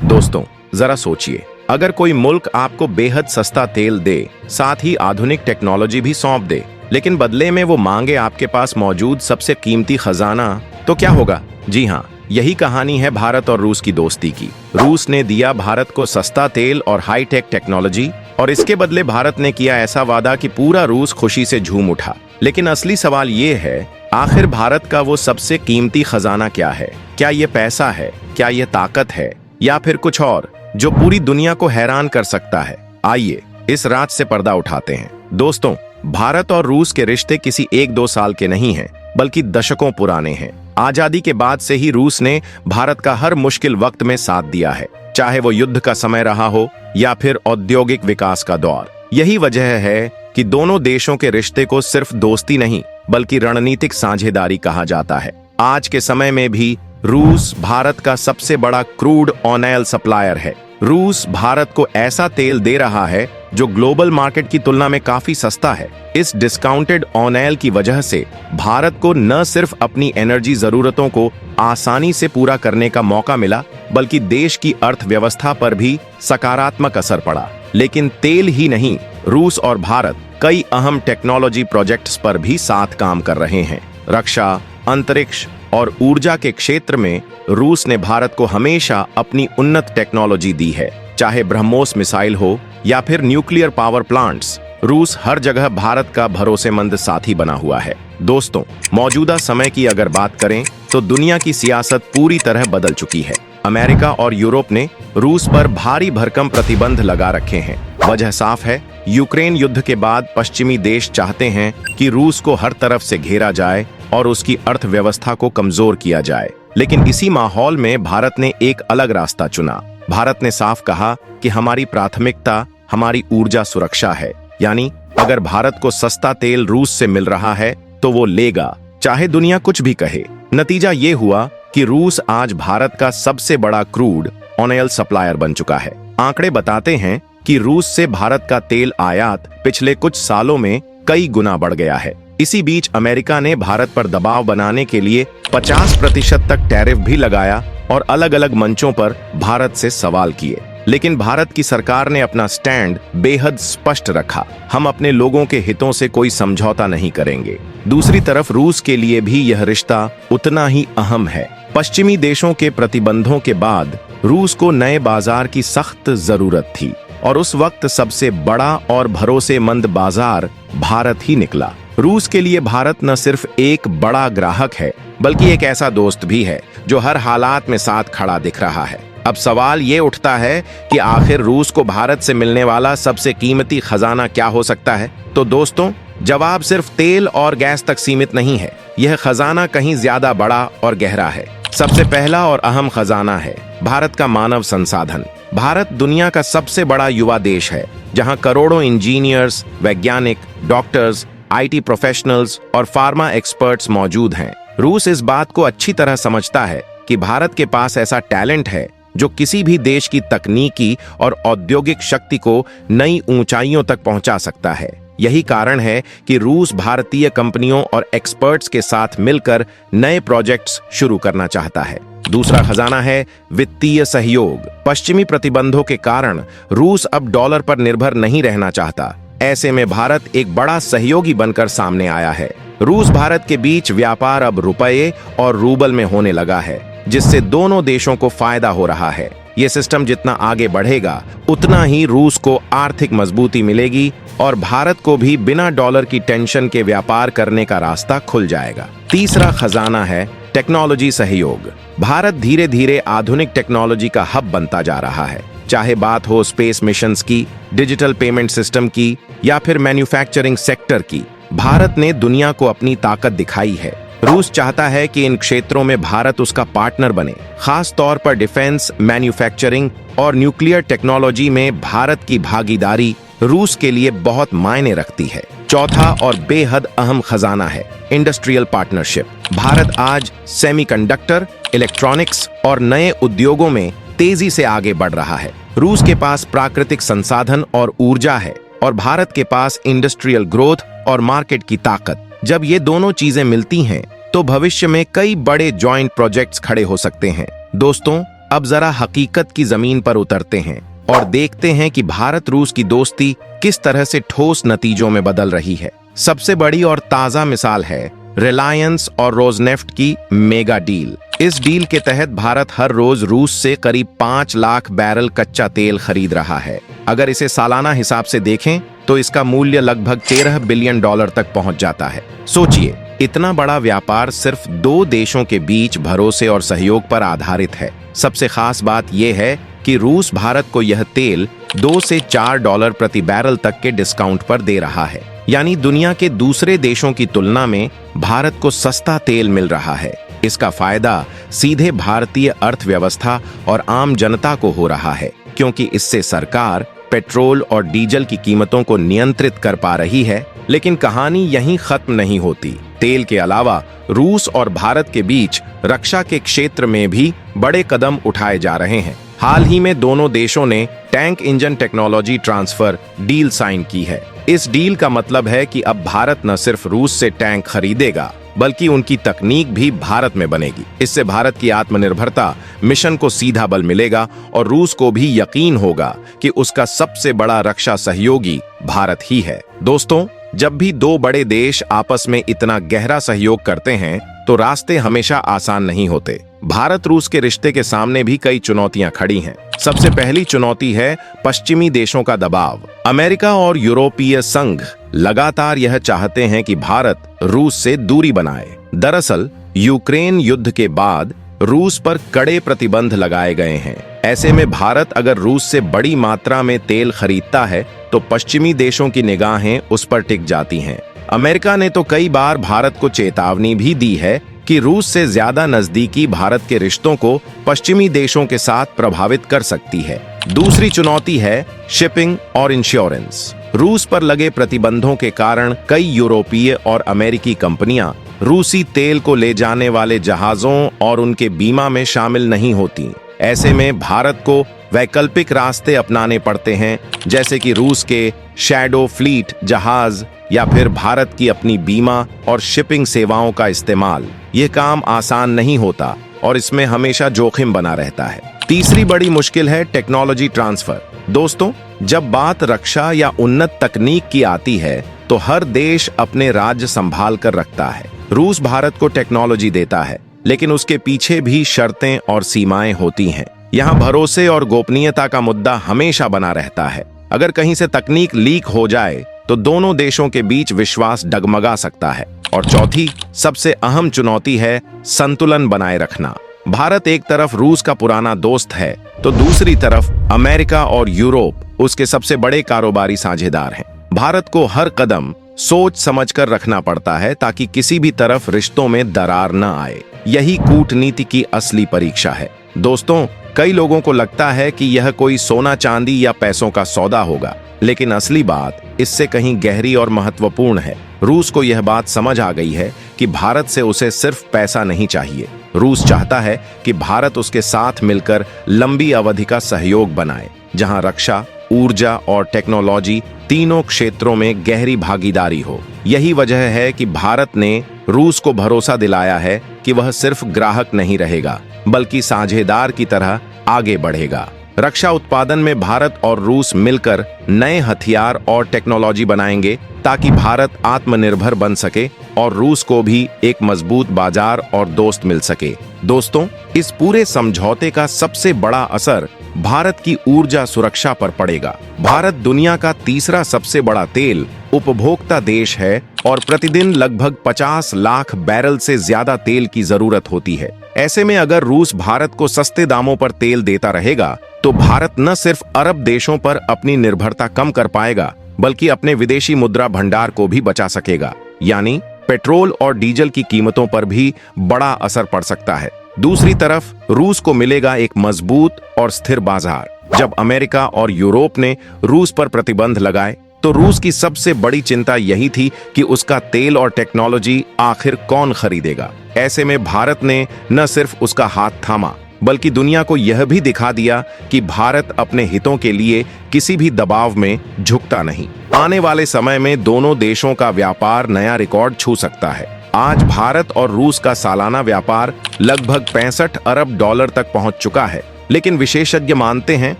दोस्तों, जरा सोचिए, अगर कोई मुल्क आपको बेहद सस्ता तेल दे, साथ ही आधुनिक टेक्नोलॉजी भी सौंप दे, लेकिन बदले में वो मांगे आपके पास मौजूद सबसे कीमती खजाना, तो क्या होगा? जी हाँ, यही कहानी है भारत और रूस की दोस्ती की। रूस ने दिया भारत को सस्ता तेल और हाईटेक टेक्नोलॉजी, और इसके बदले भारत ने किया ऐसा वादा कि पूरा रूस खुशी से झूम उठा। लेकिन असली सवाल ये है, आखिर भारत का वो सबसे कीमती खजाना क्या है? क्या ये पैसा है? क्या ये ताकत है? या फिर कुछ और जो पूरी दुनिया को हैरान कर सकता है? आइए इस राज से पर्दा उठाते हैं। दोस्तों, भारत और रूस के रिश्ते किसी 1-2 साल के नहीं हैं, बल्कि दशकों पुराने हैं। आजादी के बाद से ही रूस ने भारत का हर मुश्किल वक्त में साथ दिया है, चाहे वो युद्ध का समय रहा हो या फिर औद्योगिक विकास का दौर। यही वजह है कि दोनों देशों के रिश्ते को सिर्फ दोस्ती नहीं, बल्कि रणनीतिक साझेदारी कहा जाता है। आज के समय में भी रूस भारत का सबसे बड़ा क्रूड ऑयल सप्लायर है। रूस भारत को ऐसा तेल दे रहा है जो ग्लोबल मार्केट की तुलना में काफी सस्ता है। इस डिस्काउंटेड ऑयल की वजह से भारत को न सिर्फ अपनी एनर्जी जरूरतों को आसानी से पूरा करने का मौका मिला, बल्कि देश की अर्थव्यवस्था पर भी सकारात्मक असर पड़ा। लेकिन तेल ही नहीं, रूस और भारत कई अहम टेक्नोलॉजी प्रोजेक्ट्स पर भी साथ काम कर रहे हैं। रक्षा, अंतरिक्ष और ऊर्जा के क्षेत्र में रूस ने भारत को हमेशा अपनी उन्नत टेक्नोलॉजी दी है। चाहे ब्रह्मोस मिसाइल हो या फिर न्यूक्लियर पावर प्लांट्स, रूस हर जगह भारत का भरोसेमंद साथी बना हुआ है। दोस्तों, मौजूदा समय की अगर बात करें तो दुनिया की सियासत पूरी तरह बदल चुकी है। अमेरिका और यूरोप ने रूस पर भारी भरकम प्रतिबंध लगा रखे हैं। वजह साफ है, यूक्रेन युद्ध के बाद पश्चिमी देश चाहते हैं कि रूस को हर तरफ से घेरा जाए और उसकी अर्थव्यवस्था को कमजोर किया जाए। लेकिन इसी माहौल में भारत ने एक अलग रास्ता चुना। भारत ने साफ कहा कि हमारी प्राथमिकता हमारी ऊर्जा सुरक्षा है। यानी अगर भारत को सस्ता तेल रूस से मिल रहा है तो वो लेगा, चाहे दुनिया कुछ भी कहे। नतीजा ये हुआ कि रूस आज भारत का सबसे बड़ा क्रूड ऑयल सप्लायर बन चुका है। आंकड़े बताते हैं कि रूस से भारत का तेल आयात पिछले कुछ सालों में कई गुना बढ़ गया है। इसी बीच अमेरिका ने भारत पर दबाव बनाने के लिए 50% तक टैरिफ भी लगाया और अलग अलग मंचों पर भारत से सवाल किए। लेकिन भारत की सरकार ने अपना स्टैंड बेहद स्पष्ट रखा, हम अपने लोगों के हितों से कोई समझौता नहीं करेंगे। दूसरी तरफ रूस के लिए भी यह रिश्ता उतना ही अहम है। पश्चिमी देशों के प्रतिबंधों के बाद रूस को नए बाजार की सख्त जरूरत थी, और उस वक्त सबसे बड़ा और भरोसेमंद बाजार भारत ही निकला। रूस के लिए भारत न सिर्फ एक बड़ा ग्राहक है, बल्कि एक ऐसा दोस्त भी है जो हर हालात में साथ खड़ा दिख रहा है। अब सवाल ये उठता है कि आखिर रूस को भारत से मिलने वाला सबसे कीमती खजाना क्या हो सकता है? तो दोस्तों, जवाब सिर्फ तेल और गैस तक सीमित नहीं है। यह खजाना कहीं ज्यादा बड़ा और गहरा है। सबसे पहला और अहम खजाना है भारत का मानव संसाधन। भारत दुनिया का सबसे बड़ा युवा देश है, जहां करोड़ों इंजीनियर्स, वैज्ञानिक, डॉक्टर्स, IT प्रोफेशनल्स और फार्मा एक्सपर्ट्स मौजूद हैं। रूस इस बात को अच्छी तरह समझता है कि भारत के पास ऐसा टैलेंट है जो किसी भी देश की तकनीकी और औद्योगिक शक्ति को नई ऊंचाइयों तक पहुंचा सकता है। यही कारण है कि रूस भारतीय कंपनियों और एक्सपर्ट्स के साथ मिलकर नए प्रोजेक्ट्स शुरू करना चाहता है। दूसरा खजाना है वित्तीय सहयोग। पश्चिमी प्रतिबंधों के कारण रूस अब डॉलर पर निर्भर नहीं रहना चाहता। ऐसे में भारत एक बड़ा सहयोगी बनकर सामने आया है। रूस भारत के बीच व्यापार अब रुपये और रूबल में होने लगा है, जिससे दोनों देशों को फायदा हो रहा है। ये सिस्टम जितना आगे बढ़ेगा, उतना ही रूस को आर्थिक मजबूती मिलेगी और भारत को भी बिना डॉलर की टेंशन के व्यापार करने का रास्ता खुल जाएगा। तीसरा खजाना है टेक्नोलॉजी सहयोग। भारत धीरे धीरे आधुनिक टेक्नोलॉजी का हब बनता जा रहा है। चाहे बात हो स्पेस मिशंस की, डिजिटल पेमेंट सिस्टम की या फिर मैन्युफैक्चरिंग सेक्टर की, भारत ने दुनिया को अपनी ताकत दिखाई है। रूस चाहता है कि इन क्षेत्रों में भारत उसका पार्टनर बने। खास तौर पर डिफेंस, मैन्युफैक्चरिंग और न्यूक्लियर टेक्नोलॉजी में भारत की भागीदारी रूस के लिए बहुत मायने रखती है। चौथा और बेहद अहम खजाना है इंडस्ट्रियल पार्टनरशिप। भारत आज सेमीकंडक्टर, इलेक्ट्रॉनिक्स और नए उद्योगों में तेजी से आगे बढ़ रहा है। रूस के पास प्राकृतिक संसाधन और ऊर्जा है, और भारत के पास इंडस्ट्रियल ग्रोथ और मार्केट की ताकत। जब ये दोनों चीजें मिलती हैं, तो भविष्य में कई बड़े जॉइंट प्रोजेक्ट्स खड़े हो सकते हैं। दोस्तों, अब जरा हकीकत की जमीन पर उतरते हैं और देखते हैं कि भारत रूस की दोस्ती किस तरह से ठोस नतीजों में बदल रही है। सबसे बड़ी और ताजा मिसाल है रिलायंस और रोजनेफ्ट की मेगा डील। इस डील के तहत भारत हर रोज रूस से करीब 5 लाख बैरल कच्चा तेल खरीद रहा है। अगर इसे सालाना हिसाब से देखें तो इसका मूल्य लगभग $13 बिलियन तक पहुंच जाता है। सोचिए, इतना बड़ा व्यापार सिर्फ 2 देशों के बीच भरोसे और सहयोग पर आधारित है। सबसे खास बात यह है कि रूस भारत को यह तेल $2 से $4 प्रति बैरल तक के डिस्काउंट पर दे रहा है। यानी दुनिया के दूसरे देशों की तुलना में भारत को सस्ता तेल मिल रहा है। इसका फायदा सीधे भारतीय अर्थव्यवस्था और आम जनता को हो रहा है, क्योंकि इससे सरकार पेट्रोल और डीजल की कीमतों को नियंत्रित कर पा रही है। लेकिन कहानी यहीं खत्म नहीं होती। तेल के अलावा रूस और भारत के बीच रक्षा के क्षेत्र में भी बड़े कदम उठाए जा रहे हैं। हाल ही में दोनों देशों ने tank engine technology transfer deal sign की है। इस डील का मतलब है कि अब भारत न सिर्फ रूस से टैंक खरीदेगा, बल्कि उनकी तकनीक भी भारत में बनेगी। इससे भारत की आत्मनिर्भरता मिशन को सीधा बल मिलेगा और रूस को भी यकीन होगा कि उसका सबसे बड़ा रक्षा सहयोगी भारत ही है। दोस्तों, जब भी 2 बड़े देश आपस में इतना गहरा सहयोग करते हैं तो रास्ते हमेशा आसान नहीं होते। भारत रूस के रिश्ते के सामने भी कई चुनौतियां खड़ी हैं। सबसे पहली चुनौती है पश्चिमी देशों का दबाव। अमेरिका और यूरोपीय संघ लगातार यह चाहते हैं कि भारत रूस से दूरी बनाए। दरअसल यूक्रेन युद्ध के बाद रूस पर कड़े प्रतिबंध लगाए गए हैं। ऐसे में भारत अगर रूस से बड़ी मात्रा में तेल खरीदता है तो पश्चिमी देशों की निगाहें उस पर टिक जाती हैं। अमेरिका ने तो कई बार भारत को चेतावनी भी दी है कि रूस से ज्यादा नजदीकी भारत के रिश्तों को पश्चिमी देशों के साथ प्रभावित कर सकती है। दूसरी चुनौती है शिपिंग और इंश्योरेंस। रूस पर लगे प्रतिबंधों के कारण कई यूरोपीय और अमेरिकी कंपनियां रूसी तेल को ले जाने वाले जहाजों और उनके बीमा में शामिल नहीं होती। ऐसे में भारत को वैकल्पिक रास्ते अपनाने पड़ते हैं, जैसे कि रूस के शैडो फ्लीट जहाज या फिर भारत की अपनी बीमा और शिपिंग सेवाओं का इस्तेमाल। ये काम आसान नहीं होता और इसमें हमेशा जोखिम बना रहता है। तीसरी बड़ी मुश्किल है टेक्नोलॉजी ट्रांसफर। दोस्तों, जब बात रक्षा या उन्नत तकनीक की आती है तो हर देश अपने राज्य संभाल कर रखता है। रूस भारत को टेक्नोलॉजी देता है, लेकिन उसके पीछे भी शर्तें और सीमाएं होती हैं। यहाँ भरोसे और गोपनीयता का मुद्दा हमेशा बना रहता है। अगर कहीं से तकनीक लीक हो जाए तो दोनों देशों के बीच विश्वास डगमगा सकता है। और चौथी सबसे अहम चुनौती है संतुलन बनाए रखना। भारत एक तरफ रूस का पुराना दोस्त है तो दूसरी तरफ अमेरिका और यूरोप उसके सबसे बड़े कारोबारी साझेदार हैं। भारत को हर कदम सोच समझकर रखना पड़ता है ताकि किसी भी तरफ रिश्तों में दरार न आए। यही कूटनीति की असली परीक्षा है। दोस्तों, कई लोगों को लगता है कि यह कोई सोना चांदी या पैसों का सौदा होगा, लेकिन असली बात इससे कहीं गहरी और महत्वपूर्ण है। रूस को यह बात समझ आ गई है कि भारत से उसे सिर्फ पैसा नहीं चाहिए। रूस चाहता है कि भारत उसके साथ मिलकर लंबी अवधि का सहयोग बनाए, जहां रक्षा, ऊर्जा और टेक्नोलॉजी तीनों क्षेत्रों में गहरी भागीदारी हो। यही वजह है कि भारत ने रूस को भरोसा दिलाया है कि वह सिर्फ ग्राहक नहीं रहेगा, बल्कि साझेदार की तरह आगे बढ़ेगा। रक्षा उत्पादन में भारत और रूस मिलकर नए हथियार और टेक्नोलॉजी बनाएंगे ताकि भारत आत्मनिर्भर बन सके और रूस को भी एक मजबूत बाजार और दोस्त मिल सके। दोस्तों, इस पूरे समझौते का सबसे बड़ा असर भारत की ऊर्जा सुरक्षा पर पड़ेगा। भारत दुनिया का तीसरा सबसे बड़ा तेल उपभोक्ता देश है और प्रतिदिन लगभग 50 लाख बैरल से ज्यादा तेल की जरूरत होती है। ऐसे में अगर रूस भारत को सस्ते दामों पर तेल देता रहेगा तो भारत न सिर्फ अरब देशों पर अपनी निर्भरता कम कर पाएगा, बल्कि अपने विदेशी मुद्रा भंडार को भी बचा सकेगा। यानी पेट्रोल और डीजल की कीमतों पर भी बड़ा असर पड़ सकता है। दूसरी तरफ रूस को मिलेगा एक मजबूत और स्थिर बाजार। जब अमेरिका और यूरोप ने रूस पर प्रतिबंध लगाए तो रूस की सबसे बड़ी चिंता यही थी कि उसका तेल और टेक्नोलॉजी आखिर कौन खरीदेगा। ऐसे में भारत ने न सिर्फ उसका हाथ थामा, बल्कि दुनिया को यह भी दिखा दिया कि भारत अपने हितों के लिए किसी भी दबाव में झुकता नहीं। आने वाले समय में दोनों देशों का व्यापार नया रिकॉर्ड छू सकता है। आज भारत और रूस का सालाना व्यापार लगभग $65 अरब तक पहुंच चुका है। लेकिन विशेषज्ञ मानते हैं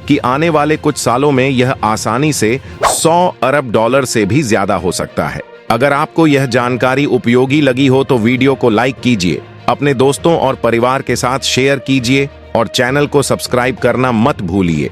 कि आने वाले कुछ सालों में यह आसानी से 100 अरब डॉलर से भी ज्यादा हो सकता है। अगर आपको यह जानकारी उपयोगी लगी हो तो वीडियो को लाइक कीजिए, अपने दोस्तों और परिवार के साथ शेयर कीजिए और चैनल को सब्सक्राइब करना मत भूलिए।